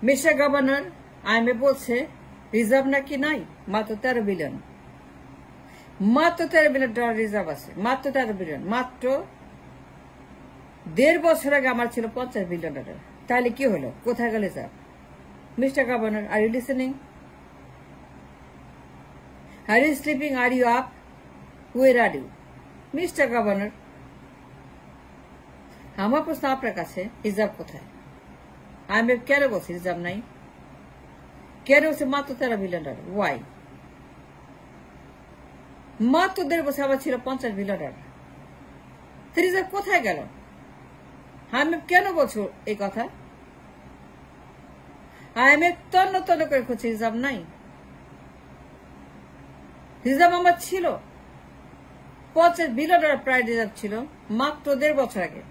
Mister governor, IMF বলছে reserve নাকি নাই, মাত্র 13 বিলিয়ন, মাত্র $13 বিলিয়ন রিজার্ভ আছে, মাত্র 13 বিলিয়ন। মাত্র 1.5 বছর আগে আমার ছিল $50 বিলিয়ন। তাহলে কি হলো? কোথায় গেল reserve? Mister governor, are you listening? Are you sleeping? Are you up? Where are you? Mister governor, আমার প্রশ্ন আপনার কাছে, রিজার্ভ কোথায়? IMF কেন বলছে রিজার্ভ নাই? কেন বলছে মাত্র $13 বিলিয়ন? ওয়াই? মাত্র 1.5 বছর আবার ছিল $50 বিলিয়ন। রিজার্ভ কোথায় গেল? IMF কেন বলছো এই কথা? IMF তন্ন তন্ন করে খুঁজছে, রিজার্ভ নাই। রিজার্ভ আমার ছিল $50 বিলিয়ন প্রায় রিজার্ভ ছিল মাত্র 1.5 বছর আগে।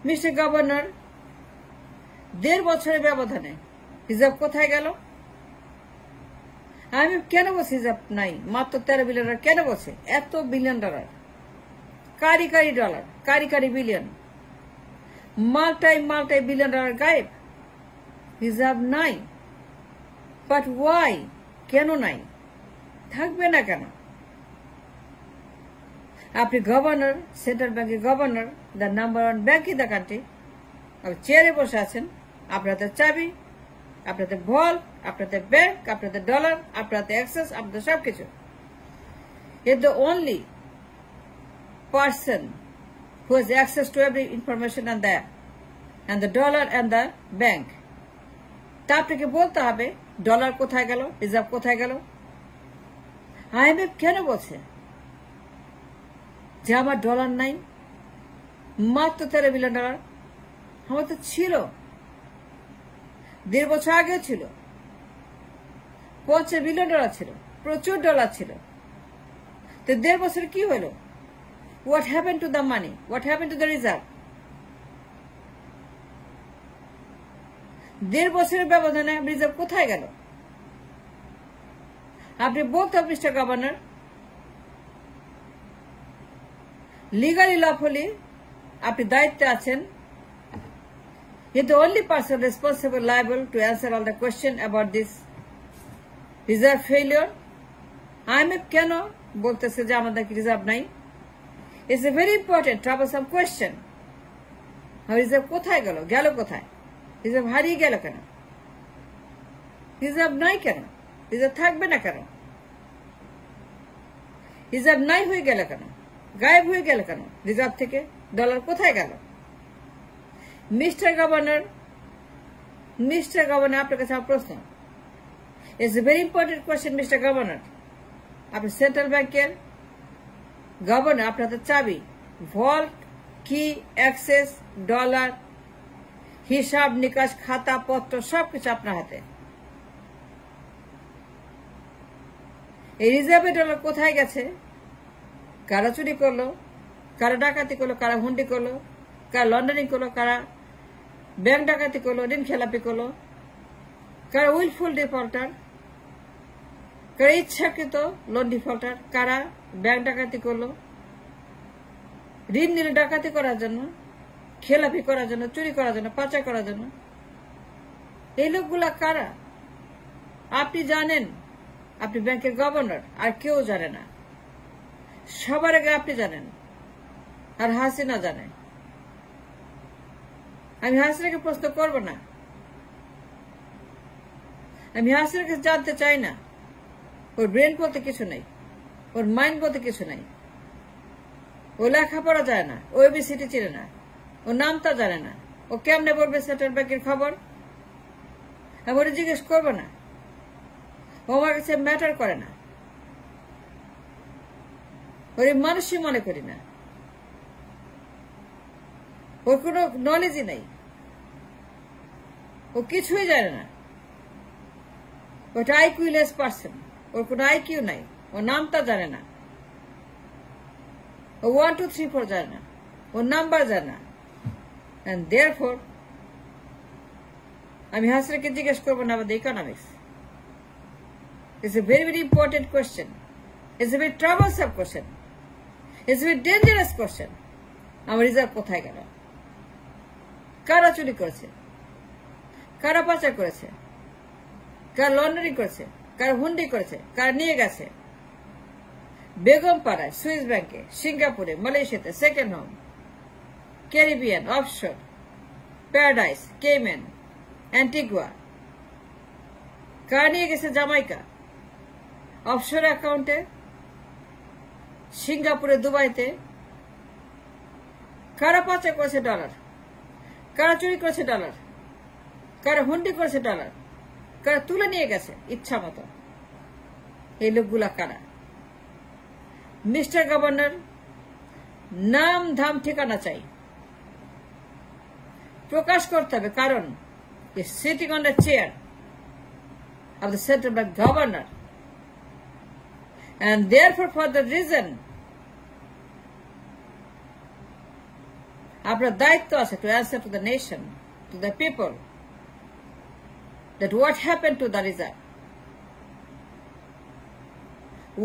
মিস্টার গভর্নর, 1.5 বছরের ব্যবধানে রিজার্ভ কোথায় গেল? IMF কেন বলছে রিজার্ভ নাই? মাত্র $13 বিলিয়ন কেন বলছে? এত বিলিয়ন ডলার, কারি কারি ডলার, কারি কারি বিলিয়ন, মাল্টাই বিলিয়ন ডলার গায়েব, রিজার্ভ নাই। But why? কেন নাই? থাকবে না কেন? আপনি গভর্নর, সেন্ট্রাল ব্যাংকের governor, the number 1 bank in the country. আপনি চেয়ারে বসে আছেন, আপনাদের চাবি, আপনাদের ভল্ট, আপনাদের ব্যাংক, আপনাদের ডলার, আপনাদের অ্যাক্সেস, আপনাদের সবকিছু। You're the only person who has access to every information and the dollar and the bank. তা আপনাকে বলতে হবে ডলার কোথায় গেল, রিজার্ভ কোথায় গেল। IMF কেন বলছে যে আমার ডলার নাই? মাত্র $13 বিলিয়ন। আমার তো ছিল 1.5 বছর আগেও ছিল, $50 বিলিয়ন ছিল, প্রচুর ডলার ছিল। তো 1.5 বছর কি হলো? What happened to the money? What happened to the reserve? 1.5 বছরের ব্যবধানে রিজার্ভ কোথায় গেল? আপনি বলতে হবে মিস্টার গভর্নর, লিগালি লফুলি আপনি দায়িত্বে আছেন। You're the only person responsible, liable to answer all the question about this reserve failure. IMF কেন বলতেছে যে আমাদের রিজার্ভ নাই? It's a very important, troublesome question. Reserve কোথায় গেল? গেল কোথায়? রিজার্ভ হারিয়ে গেল কেন? রিজার্ভ নাই কেন? রিজার্ভ থাকবে না কেন? রিজার্ভ নাই হয়ে গেল কেন? গায়েব হয়ে গেল কেন? রিজার্ভ থেকে ডলার কোথায় গেল? মিস্টার গভর্নর, আপনার কাছে আমার প্রশ্ন। It's a very important question mister governor. আপনি সেন্ট্রাল ব্যাংকের গভর্নর, আপনাদের চাবি, ভল্ট, কি, অ্যাক্সেস, ডলার, হিসাব নিকাশ, খাতা পত্র সবকিছু আপনার হাতে। এই রিজার্ভের ডলার কোথায় গেছে? কারা চুরি করলো, কারা ডাকাতি করলো, কারা হুন্ডি করলো, কারা লন্ডারিং করলো, কারা ব্যাংক ডাকাতি করলো, ঋণ খেলাপি করলো, কারা উইলফুল ডিফল্টার, কারা ইচ্ছাকৃত লোন ডিফল্টার, কারা ব্যাংক ডাকাতি করলো, ঋণ নিলে ডাকাতি করার জন্য, খেলাপি করার জন্য, চুরি করার জন্য, পাচার করার জন্য। এই লোকগুলা কারা? আপনি জানেন, আপনি ব্যাংকের গভর্নর, আর কেউ জানে না। সবার আগে আপনি জানেন, আর হাসিনা জানে। আমি হাসিনাকে প্রশ্ন করব না, আমি হাসিনাকে জানতে চাই না। ওর ব্রেন বলতে কিছু নেই, ওর মাইন্ড বলতে কিছু নাই। ও লেখাপড়া যায় না, ও এবিসিডি চিনে না, ও নামটা জানে না। ও কেমনে বলবে সেন্ট্রাল ব্যাংকের খবর? আমি ওরা জিজ্ঞেস করবো না, ও আমার কাছে ম্যাটার করে না। ওর মানুষই মনে করি না, ওর কোনো নলেজই নাই, ও কিছুই জানে না। ওটা আইকিউলেস পার্সন, ওর কোনো আইকিউ নাই, ও নামটা জানে না, ও 1 2 3 4 জানে না, ওর নাম্বার জানে না। And therefore, আমি হাসিনাকে জিজ্ঞেস করবো না about the economics. It's a very, very important question. It's a very troublesome question. It's a very dangerous question. আমার রিজার্ভ কোথায় গেল? কারা চুরি করেছে? কারা পাচার করেছে, কারা লন্ডারিং করেছে, কারা হুন্ডি করেছে, কারা নিয়ে গেছে বেগমপাড়ায়, সুইস ব্যাংকে, সিঙ্গাপুরে, মালয়েশিয়াতে, second home, Caribbean, offshore, paradise, Cayman, Antigua, কারা নিয়ে গেছে জামাইকা অফশোর অ্যাকাউন্টে, সিঙ্গাপুরে, দুবাইতে, কারা পাচার করেছে ডলার, কারা চুরি করেছে ডলার, কারা হুন্ডি করেছে ডলার, কারা তুলে নিয়ে গেছে ইচ্ছা মতো, এই লোকগুলা কারা? মিস্টার গভর্নর, নাম ধাম ঠিকানা চাই, প্রকাশ করতে হবে, কারণ sitting on the chair of the central bank governor, and therefore for the reason আপনার দায়িত্ব আছে to answer to the nation, to the people, that what happened to the reserve,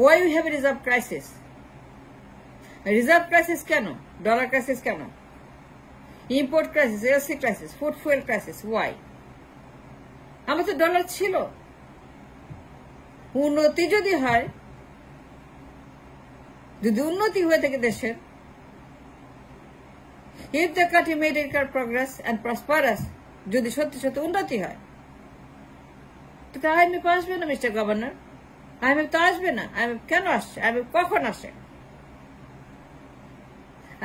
why we have a reserve crisis, a reserve crisis কেন, dollar crisis কেন, import crisis, LC crisis, food fuel crisis, why? আমার তো dollar ছিল, উন্নতি যদি হয়, যদি উন্নতি হয়ে থাকে দেশের, if the country made economic progress and prosperous, যদি সত্যি সত্যি উন্নতি হয়, তো IMF আসবে না মিস্টার গভর্নর, IMF তো আসবে না। IMF কেন আসছে? IMF কখন আসে?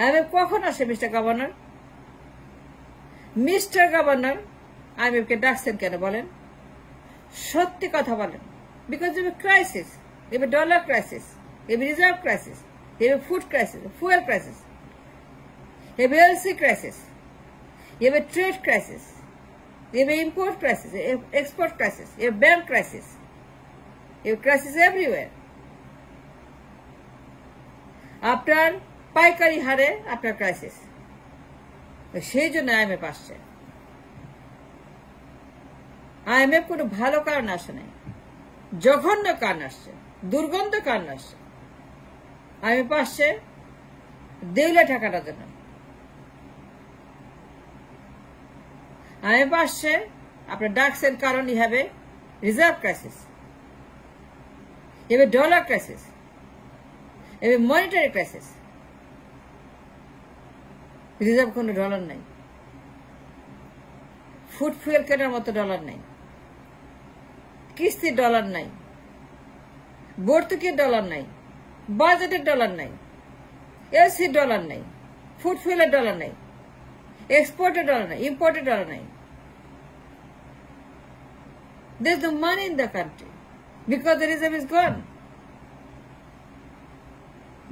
IMF কখন আসে mister governor? Mister governor IMF কে ডাকছেন কেন বলেন? সত্যি কথা বলেন। Because of a crisis, they have a dollar crisis, they have a reserve crisis, they have a food crisis, a fuel crisis, they have a LC crisis, they have a trade crisis, they have an import crisis, they have export crisis, they have bank crisis, they have crisis everywhere. আপনার পাইকারি হারে আপনার crisis, সেই জন্য IMF আসছে। IMF কোনো ভালো কারণ আসে নাই, জঘন্য কারণ আসছে, দুর্গন্ধ কারণ আসছে। IMF আসছে দেউলে ঠেকানোর জন্য, IMF আসছে আপনার ডাকছেন কারণ ই হবে রিজার্ভ ক্রাইসিস, এবার ডলার ক্রাইসিস, এবার মনিটারি ক্রাইসিস। রিজার্ভ কোনো ডলার নাই, ফুড ফুয়েল কেনার মতো ডলার নাই, কিস্তির ডলার নাই, ভর্তুকির ডলার নাই, বাজেটের ডলার নাই, এলসির ডলার নাই, ফুড ফুয়েলের ডলার নাই, এক্সপোর্টের ডলার নাই, ইম্পোর্টের ডলার নাই। There's no money in the country because the reserve is gone.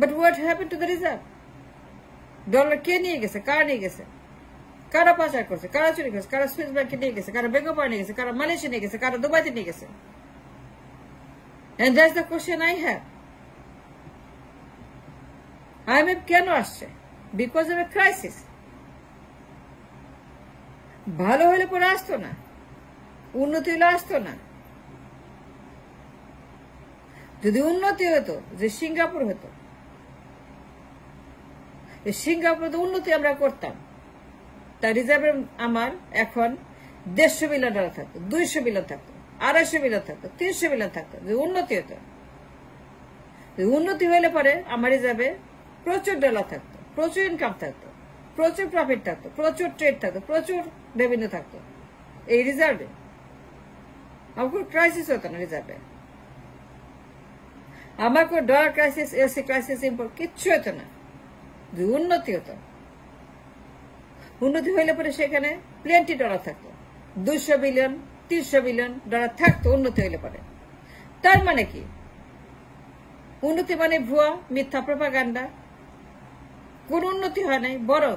But what happened to the reserve? Dollar কে নিয়ে গেছে, কারা নিয়ে গেছে, কারা পাচার করছে, কারা চুরি করছে, কারা সুইস ব্যাংকে নিয়ে গেছে, কারা বেঙ্গপাড়া নিয়ে গেছে, কারা মালয়েশিয়া নিয়ে গেছে, কারা দুবাইতে নিয়ে গেছে? And that's the question I have. IMF কেন আসছে? Because of a crisis. ভালো হলে পরে আসতো না, উন্নতি হলে আসতো না। যদি উন্নতি হতো, যে সিঙ্গাপুর হতো, সিঙ্গাপুরে তো উন্নতি আমরা করতাম, তার রিজার্ভে আমার এখন 150 বিলিয়ন ডলার থাকতো, 200 বিলিয়ন থাকতো, 250 বিলিয়ন থাকতো, 300 বিলিয়ন থাকতো, যে উন্নতি হতো। উন্নতি হলে পরে আমার রিজার্ভে প্রচুর ডলার থাকতো, প্রচুর ইনকাম থাকতো, প্রচুর প্রফিট থাকতো, প্রচুর ট্রেড থাকতো, প্রচুর রেভিনিউ থাকতো এই রিজার্ভে। আমার কোনো ক্রাইসিস হতো না রিজার্ভে, আমার কোনো dollar crisis, LC crisis, import কিচ্ছু হতো না। যদি উন্নতি হতো, উন্নতি হইলে পরে সেখানে প্লেন্টি ডলার থাকতো, 200 বিলিয়ন 300 বিলিয়ন ডলার থাকতো উন্নতি হইলে পরে। তার মানে কি? উন্নতি মানে ভুয়া, মিথ্যা প্রপাগান্ডা। কোন উন্নতি হয় নাই, বরং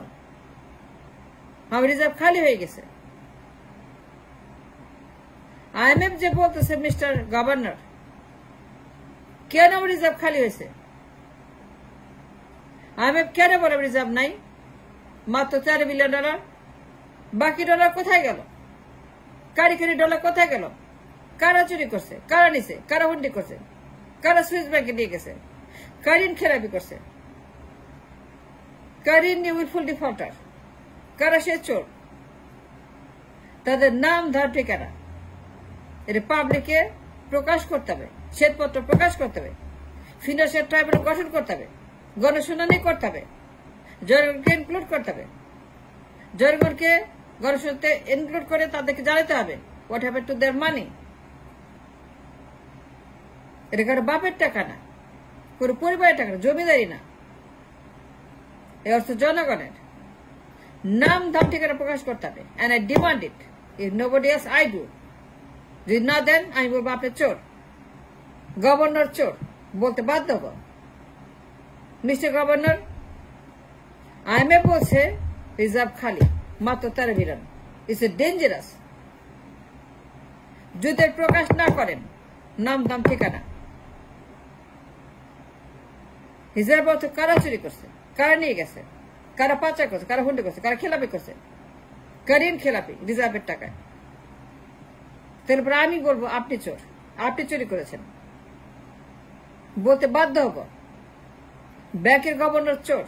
আমার রিজার্ভ খালি হয়ে গেছে। IMF যে বলতেছে মিস্টার গভর্নর, কেন আমার রিজার্ভ খালি হয়েছে? IMF কেন বলে রিজার্ভ নাই? মাত্র 4 বিলিয়ন ডলার। বাকি ডলার কোথায় গেল? কারিগরি ডলার কোথায় গেল? কারা চুরি করছে, কারা নিছে, কারা হুন্ডি করছে, কারা সুইস ব্যাংকে নিয়ে গেছে, কারিন খেলাপি করছে, কারিন নিয়ে উইলফুল ডিফল্টার, কারা সে চোর, তাদের নাম ধার ঠিকানা এটা পাবলিকে প্রকাশ করতে হবে, শ্বেতপত্র প্রকাশ করতে হবে, ফিনান্সিয়াল ট্রাইব্যুনাল গঠন করতে হবে, গণশুনানি করতে হবে, জনগণকে ইনক্লুড করতে হবে, জনগণকে গণশুনানিতে ইনক্লুড করে তাদেরকে জানাতে হবে হোয়াট হ্যাপেন টু দেয়ার মানি। এটা কারো বাপের টাকা না, কোনো পরিবারের টাকা না, জমিদারি না, এই অর্থ জনগণের। নাম ধাম ঠিকানা প্রকাশ করতে হবে। And I demand it. If nobody else, I do. যদি না দেন আমি বলবো আপনি চোর, গভর্নর চোর, বলতে বাধ্য হব। মিস্টার গভর্নর, IMF বলছে রিজার্ভ খালি, মাত্র 13 বিলিয়ন। It's a dangerous. যদি প্রকাশ না করেন নাম দাম ঠিকানা, রিজার্ভ অর্থ কারা চুরি করছে, কারা নিয়ে গেছে, কারা পাচার করছে, কারা হুন্ডি করছে, কারা খেলাপি করছে, কারিন খেলাপি রিজার্ভের টাকায়, তারপরে আমি বলবো আপনি চোর, আপনি চুরি করেছেন, বলতে বাধ্য হব। ব্যাংকের গভর্নর চোর,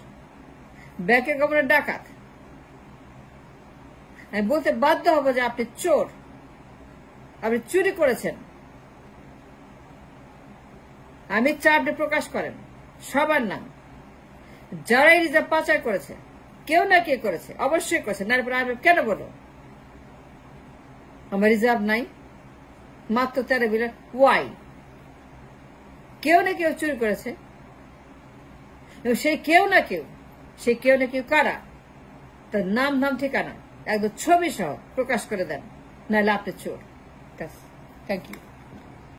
ব্যাংকের গভর্নর ডাকাত, আমি বলতে বাধ্য হব যে আপনি চোর, আপনি চুরি করেছেন। আমি চাই আপনি প্রকাশ করেন সবার নাম, যারাই রিজার্ভ পাচার করেছে, কেউ না কে করেছে, অবশ্যই করেছে। না আমি কেন বলবো আমার রিজার্ভ নাই, মাত্র 13 বিলিয়ন? ওয়াই? কেউ না কেউ চুরি করেছে, এবং সেই কেউ না কেউ কারা, তার নাম নাম ঠিকানা একদম ছবি সহ প্রকাশ করে দেন, নাহলে আপনি চোর। Thank you.